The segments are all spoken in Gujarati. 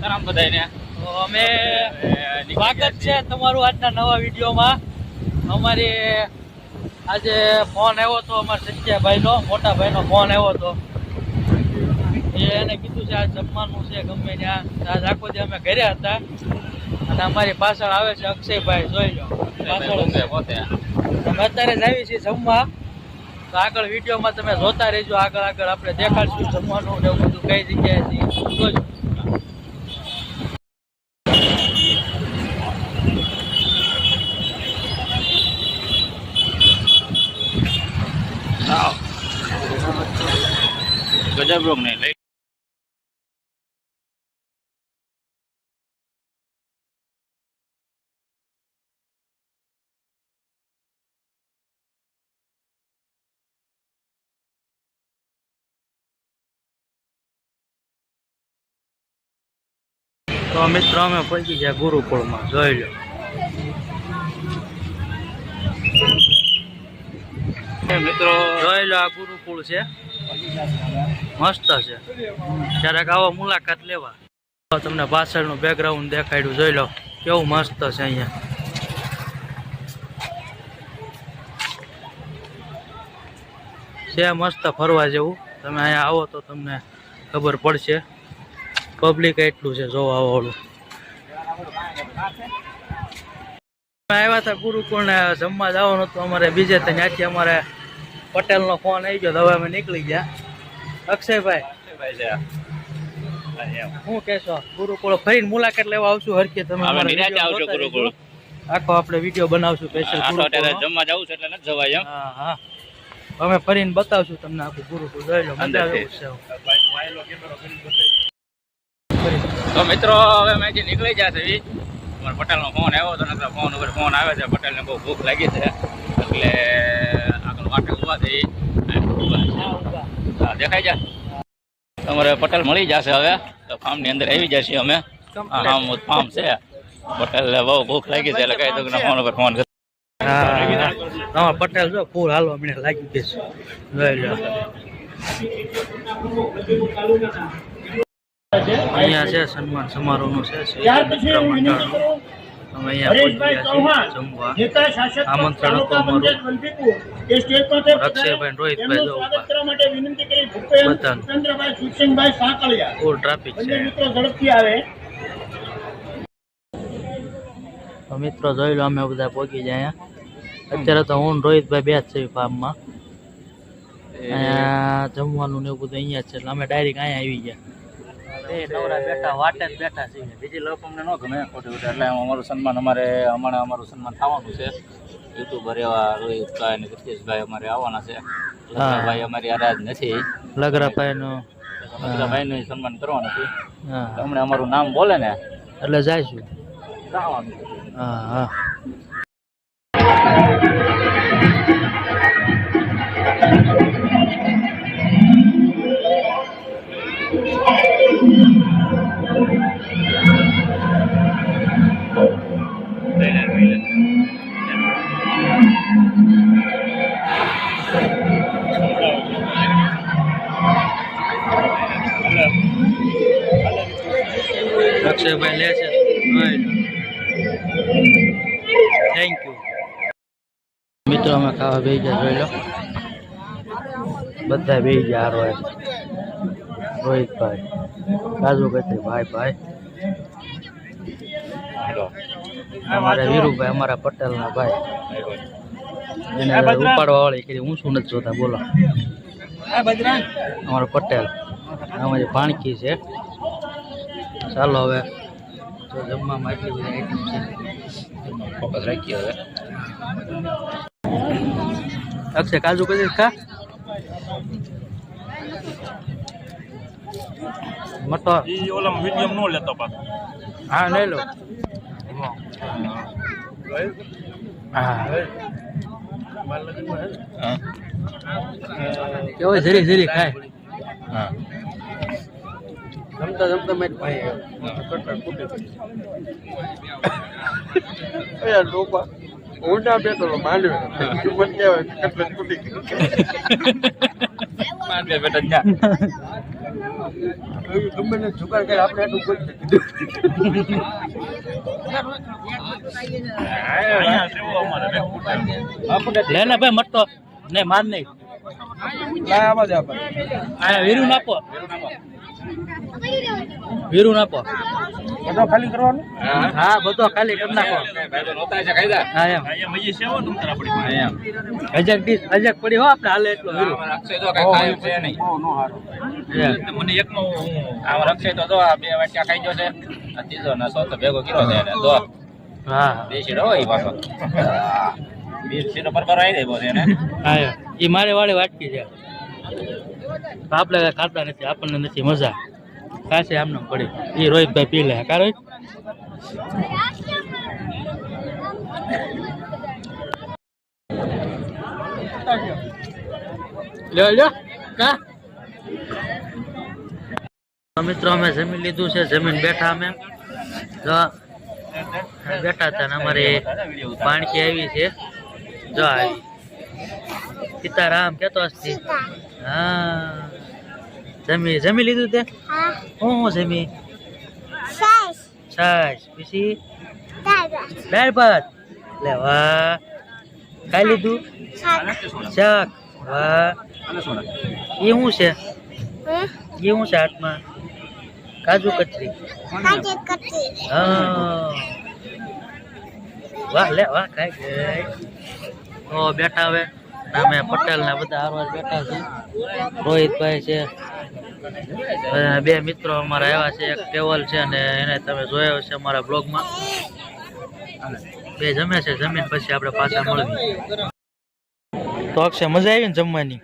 રામ બધાને. તો અમે સ્વાગત છે તમારું આજના નવા વિડીયોમાં. અમારી આજે ફોન આવ્યો હતો અમારા સત્યાભાઈનો, મોટા ભાઈનો ફોન આવ્યો હતો. એને કીધું છે આ જમવાનું છે ગમે ત્યાં. આજ આખો દી અમે ઘરે હતા અને અમારી પાછળ આવે છે અક્ષયભાઈ, જોઈ લો પાછળ અમે અત્યારે જ આવી છીએ જમવા. તો આગળ વિડીયોમાં તમે જોતા રહેજો. આગળ આપણે દેખાડશું જમવાનું ને એવું બધું કઈ જગ્યાએ જોજો. ગજબ રોગ નહીં લઈ. તો મિત્રો અમે પહોંચી ગયા ગુરુકુળમાં, જોઈ લો. મિત્રો જોઈ લો, આ ગુરુકુળ છે, મસ્ત છે. ક્યારેક આવો મુલાકાત લેવા. તમને પાછળનું બેકગ્રાઉન્ડ દેખાડ્યું, જોઈ લો કેવું મસ્ત છે. અહીંયા છે મસ્ત ફરવા જેવું. તમે અહીંયા આવો તો તમને ખબર પડશે. પબ્લિક એટલું છે જોવા વાળું. આવ્યા હતા ગુરુકુળ ને જમવા જવાનું હતું અમારે બીજે. ત્યાંથી અમારે પટેલનો ફોન આવી ગયો, હવે અમે નીકળી ગયા. અક્ષયભાઈ શું કહેશો? ગુરુકુળ ફરીને મુલાકાત લેવા આવશું હરખી. તમે આખો આપણે વિડીયો બનાવશું સ્પેશિયલ. જમવા જવું છે એટલે નથી જવાય એમ. હા હા, અમે ફરીને બતાવશું તમને આખું ગુરુકુળ, જોઈ લો. મજા આવે છે. તો મિત્રો હવે અમે જે નીકળી ગયા છે, અમારા પટેલનો ફોન આવ્યો હતો. નકર ફોન ઉપર ફોન આવે છે. પટેલને બહુ ભૂખ લાગી છે એટલે આગળ વાટે ઊભા થઈ. દેખાય જાય તમારે પટેલ મળી જશે હવે. તો ફાર્મની અંદર આવી જશે અમે. ફાર્મ છે. પટેલને બહુ ભૂખ લાગી છે એટલે કઈ તો ફોન ઉપર ફોન કર્યો. હા, પટેલ જો ફૂલ હાલવા મને લાગી ગઈ છે, જોઈ લો. અહીંયા છે સન્માન સમારોહનું છે. અમે અહીંયા જમવા આમંત્રણ હતું અમારું. અક્ષયભાઈ, રોહિતભાઈ જો બધા ફૂલ ટ્રાફિક છે. તો મિત્રો જોઈ લો, અમે બધા પહોંચી જાય. અત્યારે તો હું રોહિતભાઈ બે જ છે ફાર્મમાં. અહીંયા જમવાનું ને એવું બધું અહીંયા છે એટલે અમે ડાયરેક્ટ અહીંયા આવી ગયા. નવરા બેઠા વાટે જ બેઠા છીએ. બીજી લોકો અમને ન ગમે ખોટી ખોટી એટલે અમારું સન્માન અમારું સન્માન થવાનું છે. યુટ્યુબર એવા રોહિતભાઈ અને કૃતિશભાઈ અમારે આવવાના છે. લગ્નભાઈ અમારી આરાજ નથી. લગરાભાઈનું સન્માન કરવાનું છે. તમને અમારું નામ બોલે ને એટલે જઈશું. જવાનું. હા હા. અક્ષયભાઈ લે છે. Thank you. મિત્રો અમે ખાવા બેસી ગયા, જોઈ લો. બધા બેસી ગયા. હારો રોહિતભાઈ, કાજુ કતરી ભાઈ. અમારા વીરુભાઈ, અમારા પટેલના ભાઈ. એને ઉપાડવા વાળી કરી, હું શું નથી જોતા, બોલો. અમારો પટેલ, અમારી ભાણકી છે. ચાલો હવે તો જમવામાં એટલી બધી આઈટમ છે. ફોકસ રાખીએ હવે. અક્ષય, કાજુ કતરી ખા. મટો ઓલા મીડિયમ નો લેતો પાછો. હા, લઈ લો. હા, કેવો ધીરે ધીરે ખાય. હા, જમતા મેં ભાઈ ઊંડા બેઠો માંડવે કટલેટ તૂટી પાંચ બે બેટા જા ગમે ને જુગાર કરે આપણે આટલું કોઈ લે ને ભાઈ મટતો ને માર નહીં આમાં જ આપણે આ વીરુ નાખો વીરુ નાખો બધો ખાલી કરવાનું હા બધો ખાલી કરી નાખો ભાઈ તો નોતા છે કાયદા હા એમ અજક પડી હો આપણે હાલે એટલો વીરુ અક્ષય તો કઈ ખાય છે નહીં મને એકનો આમ અક્ષય તો આ બે વાટ્યા ખાઈ ગયો છે આ ત્રીજો નસો તો ભેગો કર્યો છે એને દો હા દેશી રહો એ પાછો બીજ સીધો પર આવી જાય બોલ એને હા એ મારે વાળે વાટકી છે આપણે કઈ ખાતા નથી આપણને નથી મજા કાશે આમને પડી એ રોહિતભાઈ પી લે કા રોહિત લ્યો કા મિત્રો અમે જમીન લીધું છે જમીન બેઠા અમે જો બેઠા હતા ને અમારી પાણકી આવી છે જો સીતારામ કેતો હસતી હા જમી લીધું તે હું જમી છાશ પછી દાળ ભાત લે વાહ ખાઈ લીધું શાક વાહ એ શું છે હાથમાં કાજુ કતરી હા વાહ લે વાહ ખાઈ ગઈ તો બેઠા હવે અમે પટેલ ને બધા હારવાર બેઠા છે રોહિતભાઈ છે બે મિત્રો અમારા આવ્યા છે એક ટેવલ છે અને એને તમે જોયો છે અમારા બ્લોગમાં બે જમે છે જમીન પછી આપણે પાછા મળવી તો અક્ષય મજા આવી ને જમવાની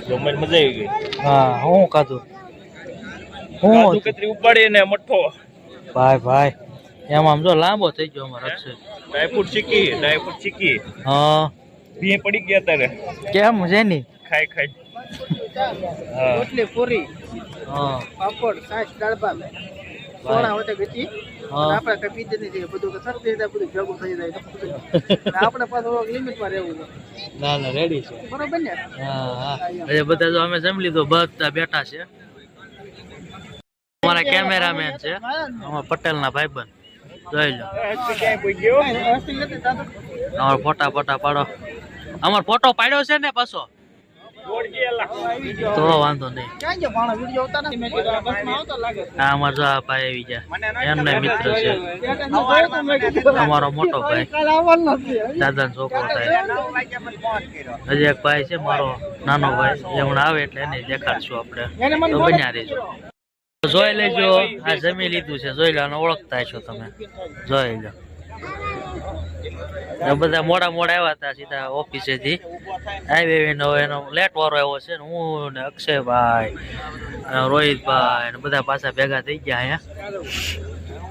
જમવાની મજા આવી ગઈ હા હું ખાધું હું કતરી ઉપાડી ને મઠ્ઠો ભાઈ એમ આમ જો લાંબો થઈ ગયો અમારો અક્ષય ડ્રાયફ્રૂટ ચીકી હા ભી પડી ગયા તારે કેમ છે ની ખાઈ રોટલી પૂરી હા પાપડ છાશ દાળ ભાત સોડા હોતે ગચી આપણે કઈ પીધે નહીં બધું સરતી જાય બધું ભેગું થઈ જાય આપણે પાછું લિમિટ માં રહેવું ના રેડી છે બરોબર ને હા એ બધા જો અમે જમી લીધું બધા બેઠા છે અમારા કેમેરામેન છે અમારા પટેલ ના ભાઈબંધ જોઈ લો અમારો ફોટા પાડો અમારો ફોટો પાડ્યો છે ને પાછો તો વાંધો નહીં હા અમારે જો આ ભાઈ આવી ગયા એમને મિત્ર છે અમારો મોટો ભાઈ દાદા છોકરો થાય હજી એક ભાઈ છે મારો નાનો ભાઈ એ હમણાં આવે એટલે એને દેખાડશું આપણે તો બન્યા રહેજો જોઈ લેજો આ જમી લીધું છે જોઈ લો અને ઓળખતા છો તમે જોઈ લો બધા મોડા આવ્યા હતા સીધા ઓફિસેથી આવી એનો લેટ વારો આવ્યો છે ને હું ને અક્ષયભાઈ રોહિતભાઈ ને બધા પાછા ભેગા થઈ ગયા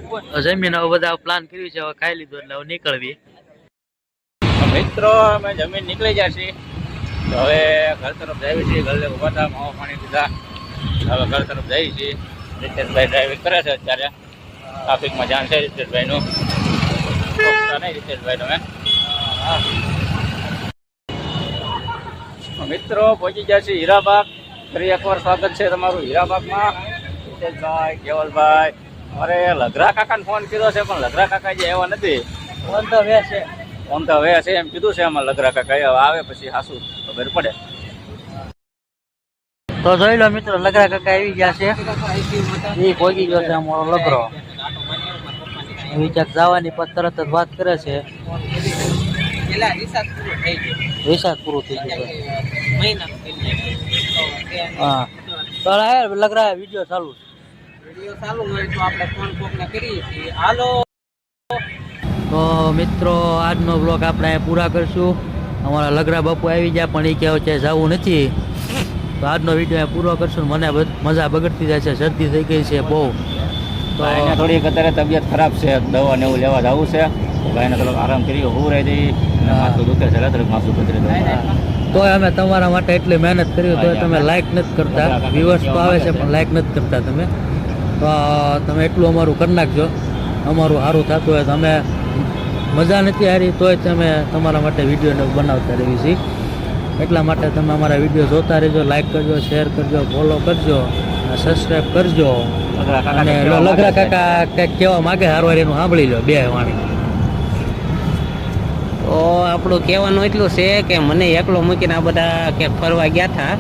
અહીંયા જમીન હવે બધા પ્લાન કર્યું છે હવે ખાઈ લીધું એટલે હવે નીકળવી મિત્રો અમે જમીન નીકળી ગયા છીએ તો હવે ઘર તરફ જઈએ છીએ ઘર ઉભા હતા માવા પાણી પીધા હવે ઘર તરફ જઈએ છીએ રીતેશભાઈ ડ્રાઇવિંગ કરે છે અત્યારે ટ્રાફિકમાં જાણ છે રીતેશભાઈનું નહીં રીતેશભાઈ તમે મિત્રો પહોંચી ગયા છે હીરાબાગ ફરી એકવાર સ્વાગત છે તમારું હીરાબાગમાં રીતેશભાઈ કેવલભાઈ અરે લગરા કાકાને ફોન કર્યો છે પણ લગરા કાકા જે એવા નથી ઓન ધ વે છે એમ કીધું છે આમાં લગરા કાકા હવે આવે પછી હાસું ખબર પડે તો જોઈ લો મિત્રો લગરા કાકા આવી ગયા છે એ પહોંચી ગયો છે અમારો લગરો વિચાર જવાની પર તરત જ વાત કરે છે રિસાર્જ પૂરું થઈ ગયું હા તો લગરા વિડીયો ચાલુ તો મિત્રો આજનો બ્લોગ આપણે પૂરા કરશું અમારા લગરા બાપુ આવી ગયા પણ એ કહેવાય છે જવું નથી તો આજનો વિડીયો પૂરો કરશું મને મજા બગડતી જાય છે શરદી થઈ ગઈ છે બહુ તો એને થોડીક અત્યારે તબિયત ખરાબ છે દવા ને એવું લેવા જવું છે ભાઈને થોડોક આરામ કરી હું રહી જઈ માથું દુખે છે રાત્રે માથું પતરે તો અમે તમારા માટે એટલી મહેનત કરી તો તમે લાઈક નથી કરતા વ્યુઅર્સ તો આવે છે પણ લાઈક નથી કરતા તમે તો તમે એટલું અમારું કરી નાખજો અમારું સારું થતું હોય તો અમે મજા નથી હારી તોય તમે તમારા માટે વિડીયો બનાવતા રહેવી છીએ એટલા માટે તમે અમારા વિડીયો જોતા રહેજો, લાઈક કરજો, શેર કરજો, ફોલો કરજો અને સબસ્ક્રાઈબ કરજો. અને લગરા કાકા કંઈક કહેવા માગે હારવાર એનું સાંભળી લો બે વાણી. તો આપણું કહેવાનું એટલું છે કે મને એકલો મૂકીને આ બધા ક્યાંક ફરવા ગયા હતા,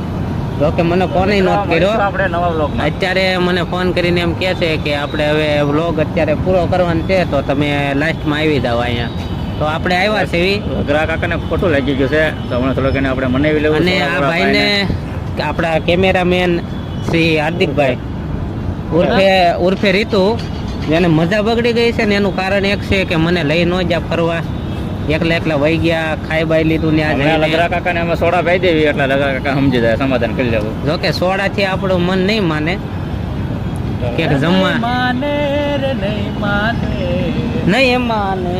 તો કે મને ફોન નોટ કર્યો. આપણે નવા બ્લોગમાં અત્યારે મને ફોન કરીને એમ કહે છે કે આપણે હવે વ્લોગ અત્યારે પૂરો કરવાનો છે, તો તમે લાસ્ટમાં આવી જાઓ અહીંયા. તો આપણે આવ્યા છે એવી. લગરા કાકાને ખોટું લાગી ગયું છે, તો હમણાં થોડુંક એને આપણે મનાવી લેવું. અને આ ભાઈને આપણા કેમેરામેન શ્રી હાર્દિકભાઈ ઉર્ફે રીતુ, જેને મજા બગડી ગઈ છે ને એનું કારણ એક છે કે મને લઈ ન જા ફરવા, એકલા વહી ગયા, ખાઈ બાઈ લીધું ને આ લગરા કાકાને અમે સોડા પાઈ દેવી એટલે લગરા કાકા સમજી જાય, સમાધાન કરી લેવું. જોકે સોડાથી આપણું મન નહીં માને કે જમવા નહીં એમ માને,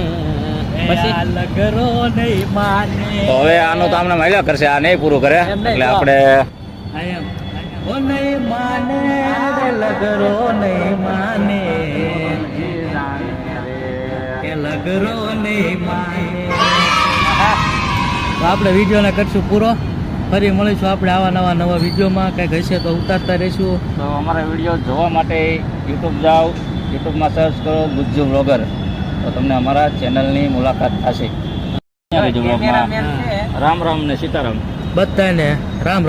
પછી લગરો નહીં માને. તો હવે આનું તો આમને માલ્યા કરશે, આ નહીં પૂરું કરે એટલે આપણે ઓ નહીં માને રે લગરો નહીં માને, કે લગરો નહીં માને. તો આપણે વિડીયોને કરશું પૂરો. ફરી મળીશું આપણે આવા નવા વિડીયોમાં. કંઈક હશે તો ઉતારતા રહીશું. તો અમારા વિડીયો જોવા માટે યુટ્યુબ જાઓ, યુટ્યુબમાં સર્ચ કરો ગુજ્જુ બ્લોગર, તો તમને અમારા ચેનલની મુલાકાત થશે. રામ રામ ને સીતારામ બધાને રામ રામ.